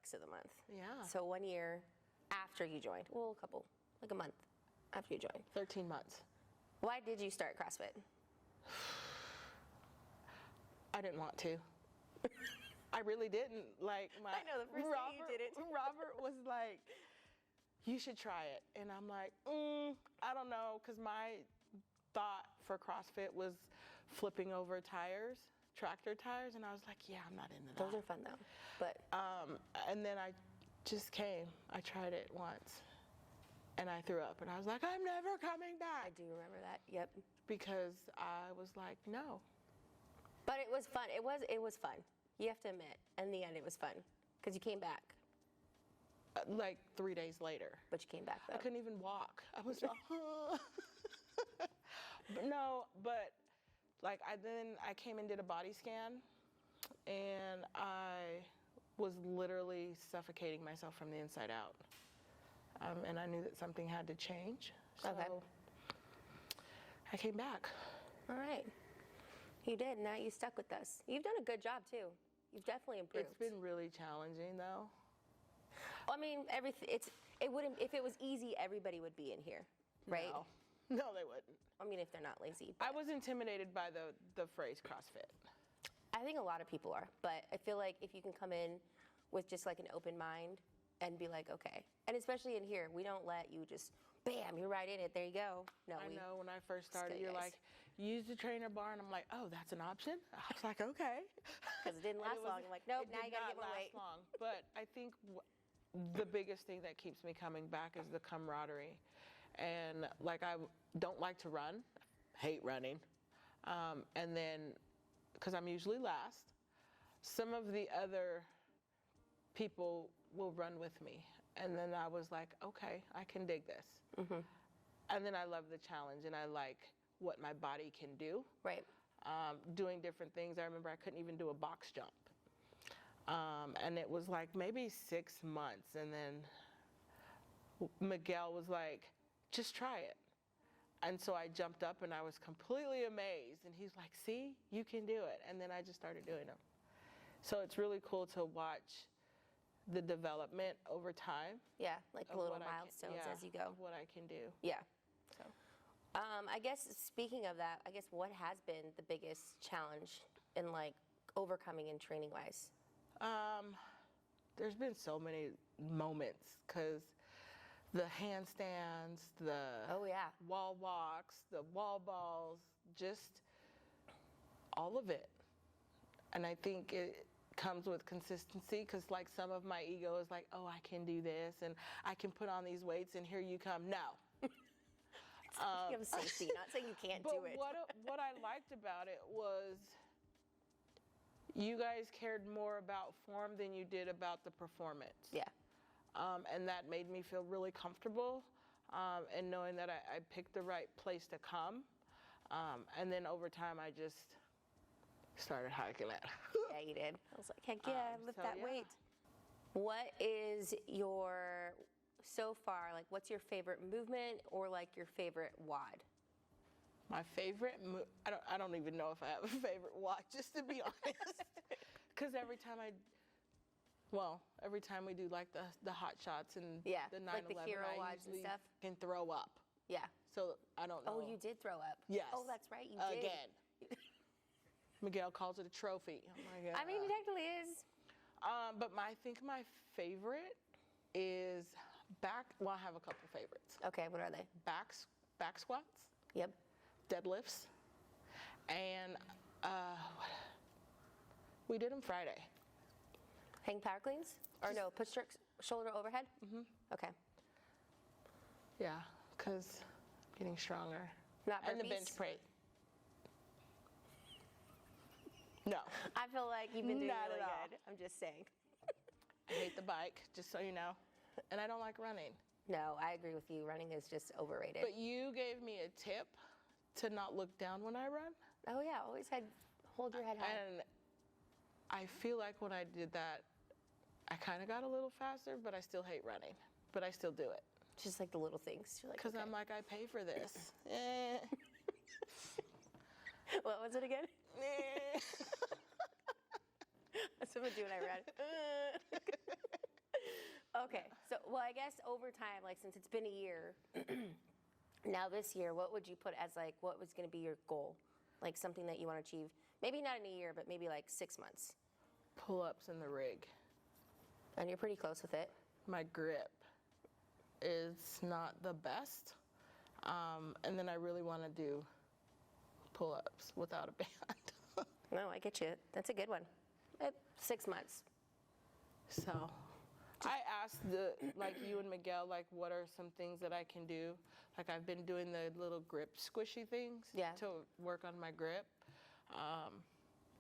flex of the month. Yeah. So 1 year after you joined, well, like a month after you joined. 13 months. Why did you start CrossFit? I didn't want to. I really didn't. Like I know, the first day you did it. Robert was like, you should try it. And I'm like, I don't know, because my thought for CrossFit was flipping over tires, tractor tires, and I was like, yeah, I'm not into that. Those are fun though. But and then I just came. I tried it once, and I threw up, and I was like, I'm never coming back. I do remember that. Yep. Because I was like, no. But it was fun. It was fun. You have to admit, in the end, it was fun because you came back. Like 3 days later. But you came back though. I couldn't even walk. I was like, but like I came and did a body scan, and I was literally suffocating myself from the inside out. And I knew that something had to change. So Okay. I came back. All right. You did. Now you stuck with us. You've done a good job too. You've definitely improved. It's been really challenging though. I mean, it wouldn't. If it was easy, everybody would be in here, right? No, they wouldn't. I mean, if they're not lazy. I was intimidated by the phrase CrossFit. I think a lot of people are, but I feel like if you can come in with just like an open mind and be like, okay, and especially in here, we don't let you just, bam, you're right in it, there you go. No, I know when I first started, you're like, use the trainer bar, and I'm like, oh, that's an option? I was like, okay. Because it didn't last long. I'm like, nope, now you gotta get more weight. Long. But I think the biggest thing that keeps me coming back is the camaraderie. And like, I don't like to run, hate running. And then, because I'm usually last, some of the other people will run with me. And then I was like, okay, I can dig this. Mm-hmm. And then I love the challenge, and I like what my body can do. Right. Doing different things. I remember I couldn't even do a box jump. And it was like maybe 6 months, and then Miguel was like, just try it. And so I jumped up, and I was completely amazed, and he's like, see, you can do it. And then I just started doing them. So it's really cool to watch the development over time. Yeah, like little milestones as you go. Of what I can do. Yeah. So. I guess speaking of that, I guess what has been the biggest challenge in like overcoming and training wise? There's been so many moments, because the handstands, the wall walks, the wall balls, just all of it. And I think it comes with consistency, because like some of my ego is like, oh, I can do this and I can put on these weights, and here you come. No. You have safety, not saying you can't do it. But what I liked about it was you guys cared more about form than you did about the performance. Yeah. And that made me feel really comfortable, and knowing that I picked the right place to come. And then over time, I just started hiking it. Yeah, you did. I was like, heck yeah, lift that weight. What is your, so far, like what's your favorite movement or like your favorite WOD? My favorite, I don't even know if I have a favorite WOD, just to be honest. Because every time we do like the hot shots and the 9/11, like the hero WODs and stuff, can throw up. Yeah. So I don't know. Oh, you did throw up. Yes. Oh, that's right, you did. Again. Miguel calls it a trophy. Oh my God. I mean, it technically is. But I think my favorite is well, I have a couple favorites. Okay, what are they? Back squats. Yep. Deadlifts. And we did them Friday. Hang power cleans? Or no, push jerks, shoulder overhead? Mm-hmm. Okay. Yeah, because I'm getting stronger. Not burpees? And the bench press. No. I feel like you've been doing Not really at all. good. I'm just saying. I hate the bike, just so you know. And I don't like running. No, I agree with you. Running is just overrated. But you gave me a tip to not look down when I run. Oh yeah, always hold your head high. And I feel like when I did that, I kind of got a little faster, but I still hate running. But I still do it. Just like the little things. You're like, because I'm like, I pay for this. What was it again? That's what I do when I run. Okay. So, well, I guess over time, like since it's been a year, now this year, what would you put as like what was going to be your goal? Like something that you want to achieve? Maybe not in a year, but maybe like 6 months. Pull-ups in the rig. And you're pretty close with it. My grip is not the best. And then I really want to do pull-ups without a band. No, I get you. That's a good one. 6 months. So I asked like you and Miguel, like what are some things that I can do? Like I've been doing the little grip squishy things to work on my grip.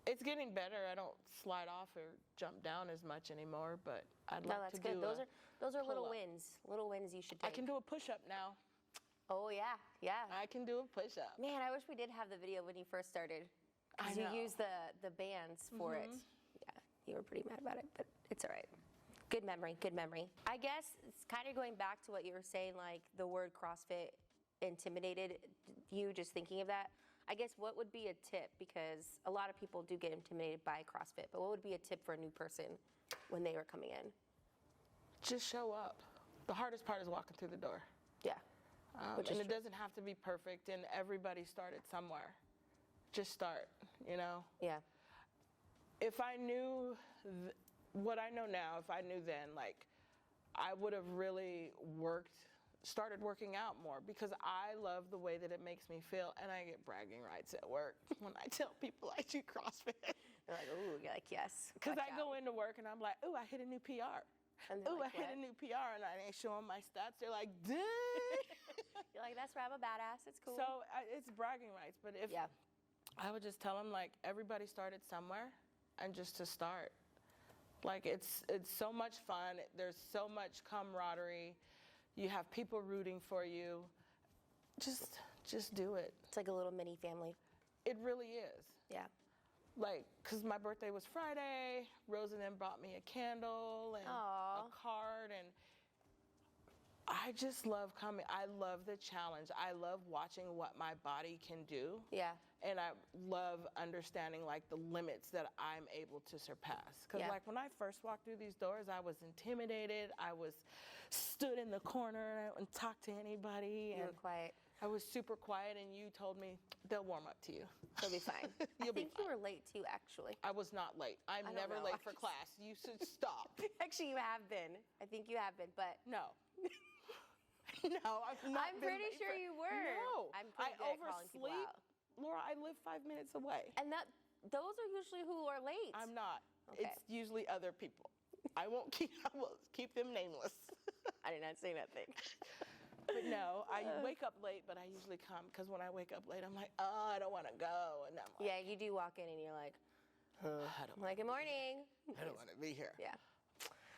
It's getting better. I don't slide off or jump down as much anymore, but I'd like that's to good. do Those are little pull-up. wins. Little wins you should take. I can do a push-up now. Oh yeah, yeah. I can do a push-up. Man, I wish we did have the video when you first started. I Because you know. used the bands for it. Yeah, you were pretty mad about it, but it's all right. Good memory, good memory. I guess it's kind of going back to what you were saying, like the word CrossFit intimidated you just thinking of that. I guess what would be a tip, because a lot of people do get intimidated by CrossFit, but what would be a tip for a new person when they were coming in? Just show up. The hardest part is walking through the door. Yeah. And it doesn't have to be perfect, and everybody started somewhere. Just start, you know? Yeah. If I knew what I know now, if I knew then, like, I would have really started working out more, because I love the way that it makes me feel, and I get bragging rights at work when I tell people I do CrossFit. They're like, ooh, you're like, yes. Because watch I out. go into work and I'm like, ooh, I hit a new PR. And they're Ooh, like, I hit what? a new PR, and I ain't showing my stats. They're like, dang. You're like, that's right, I'm a badass. It's cool. So it's bragging rights. But if I would just tell them, like, everybody started somewhere, and just to start. Like, it's so much fun. There's so much camaraderie. You have people rooting for you. Just do it. It's like a little mini family. It really is. Yeah. Like, because my birthday was Friday, Rosa then brought me a candle and Aw. a card, and I just love coming. I love the challenge. I love watching what my body can do. Yeah. And I love understanding, like, the limits that I'm able to surpass. Because, like, when I first walked through these doors, I was intimidated. I was stood in the corner, and I wouldn't talk to anybody. You were quiet. I was super quiet, and you told me, they'll warm up to you. You'll be fine. I think you were late, too, actually. I was not late. I'm don't never know. late for class. You should stop. Actually, you have been. I think you have been, but No. No, I've not I'm been pretty late sure for- you were. No. I'm pretty good at calling people oversleep. out. Laura, I live 5 minutes away. And those are usually who are late. I'm not. Okay. It's usually other people. I will keep them nameless. I did not say nothing. But no, I wake up late, but I usually come, because when I wake up late, I'm like, oh, I don't want to go. And I'm like, Yeah, you do walk in and you're like, I don't I'm like, good morning. I don't want to be here. Yeah.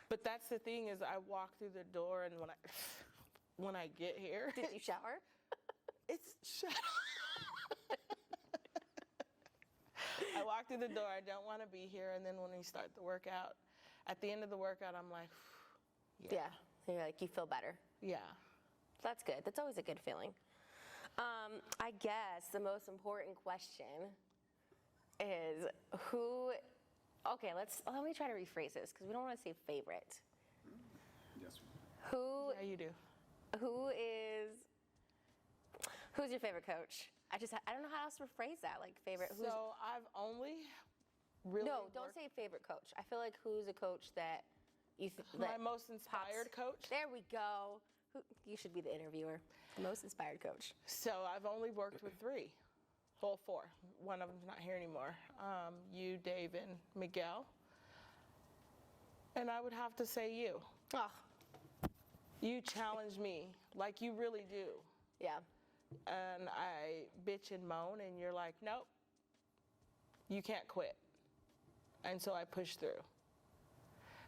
But that's the thing, is I walk through the door, and when I get here, Did you shower? it's shut up. I walk through the door, I don't want to be here, and then when we start the workout, at the end of the workout, I'm like, Yeah. And you're like, you feel better. yeah. That's good. That's always a good feeling. I guess the most important question is okay, let me try to rephrase this, because we don't want to say favorite. Yes. Yeah, you do. Who's your favorite coach? I don't know how else to rephrase that. Like favorite. So I've only really No, don't say favorite coach. I feel like who's a coach that you my most inspired coach. There we go. You should be the interviewer. The most inspired coach. So I've only worked with 3. Well, 4. One of them's not here anymore. You, Dave, and Miguel. And I would have to say you. Oh, You challenge me like you really do. yeah. And I bitch and moan, and you're like, nope, you can't quit. And so I push through.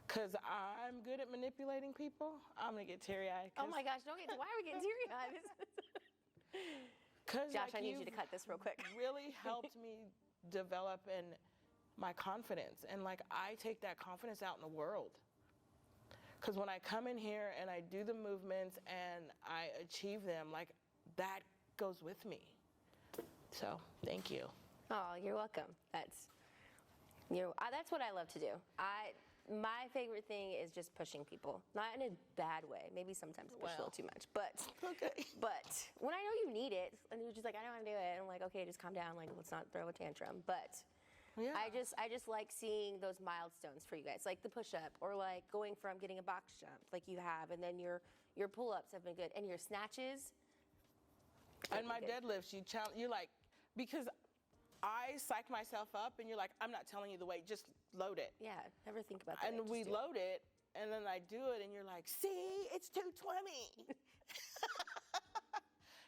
Because I'm good at manipulating people. I'm going to get teary-eyed. Oh my gosh, why are we getting teary-eyed? Because Josh, I need you to cut this real quick. really helped me develop in my confidence. And like, I take that confidence out in the world. Because when I come in here and I do the movements and I achieve them, like, that goes with me. So thank you. Oh, you're welcome. That's what I love to do. My favorite thing is just pushing people, not in a bad way. Maybe sometimes I push a little too much, but Okay. but when I know you need it, and you're just like, I don't want to do it, and I'm like, okay, just calm down, like let's not throw a tantrum. But Yeah. I just like seeing those milestones for you guys, like the push-up, or like going from getting a box jump, like you have, and then your pull-ups have been good, and your snatches. And my deadlifts, you like, because I psych myself up and you're like, I'm not telling you the weight, just load it. Yeah, never think about that. And we load it, and then I do it, and you're like, see, it's 220.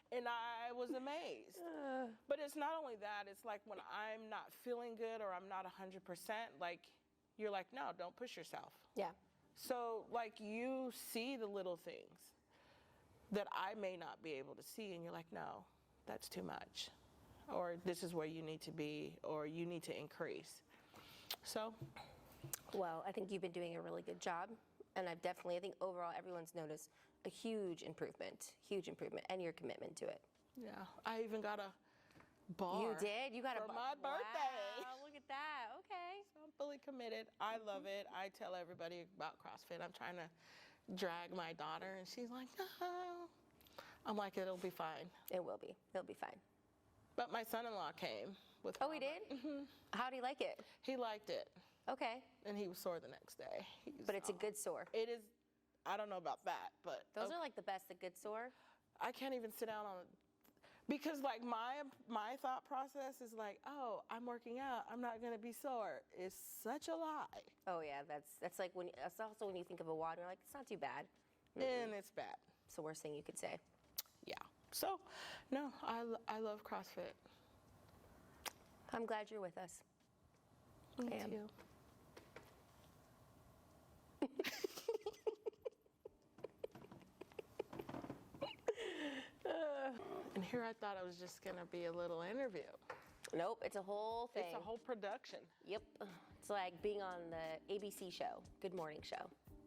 And I was amazed. But it's not only that, it's like when I'm not feeling good or I'm not 100%, like, you're like, no, don't push yourself. Yeah. So, like, you see the little things that I may not be able to see, and you're like, no, that's too much. Or this is where you need to be, or you need to increase. So. Well, I think you've been doing a really good job. And I think overall everyone's noticed a huge improvement, and your commitment to it. Yeah, I even got a bar. You did? You got for my birthday. Wow, look at that. Okay. So I'm fully committed. I love it. I tell everybody about CrossFit. I'm trying to drag my daughter, and she's like, no. I'm like, it'll be fine. It will be. It'll be fine. But my son-in-law came with. Oh, he did? Mm-hmm. How'd he like it? He liked it. Okay. And he was sore the next day. But it's a good sore. It is. I don't know about that, but those are like the best, the good sore. I can't even sit down on it because like my thought process is like, oh, I'm working out, I'm not gonna be sore. It's such a lie. Oh yeah, that's like that's also when you think of a WOD, you're like, it's not too bad. And it's bad. It's the worst thing you could say. Yeah. So, no, I love CrossFit. I'm glad you're with us. Me too. And here I thought it was just gonna be a little interview. Nope, it's a whole thing. It's a whole production. Yep. It's like being on the ABC show, Good Morning Show.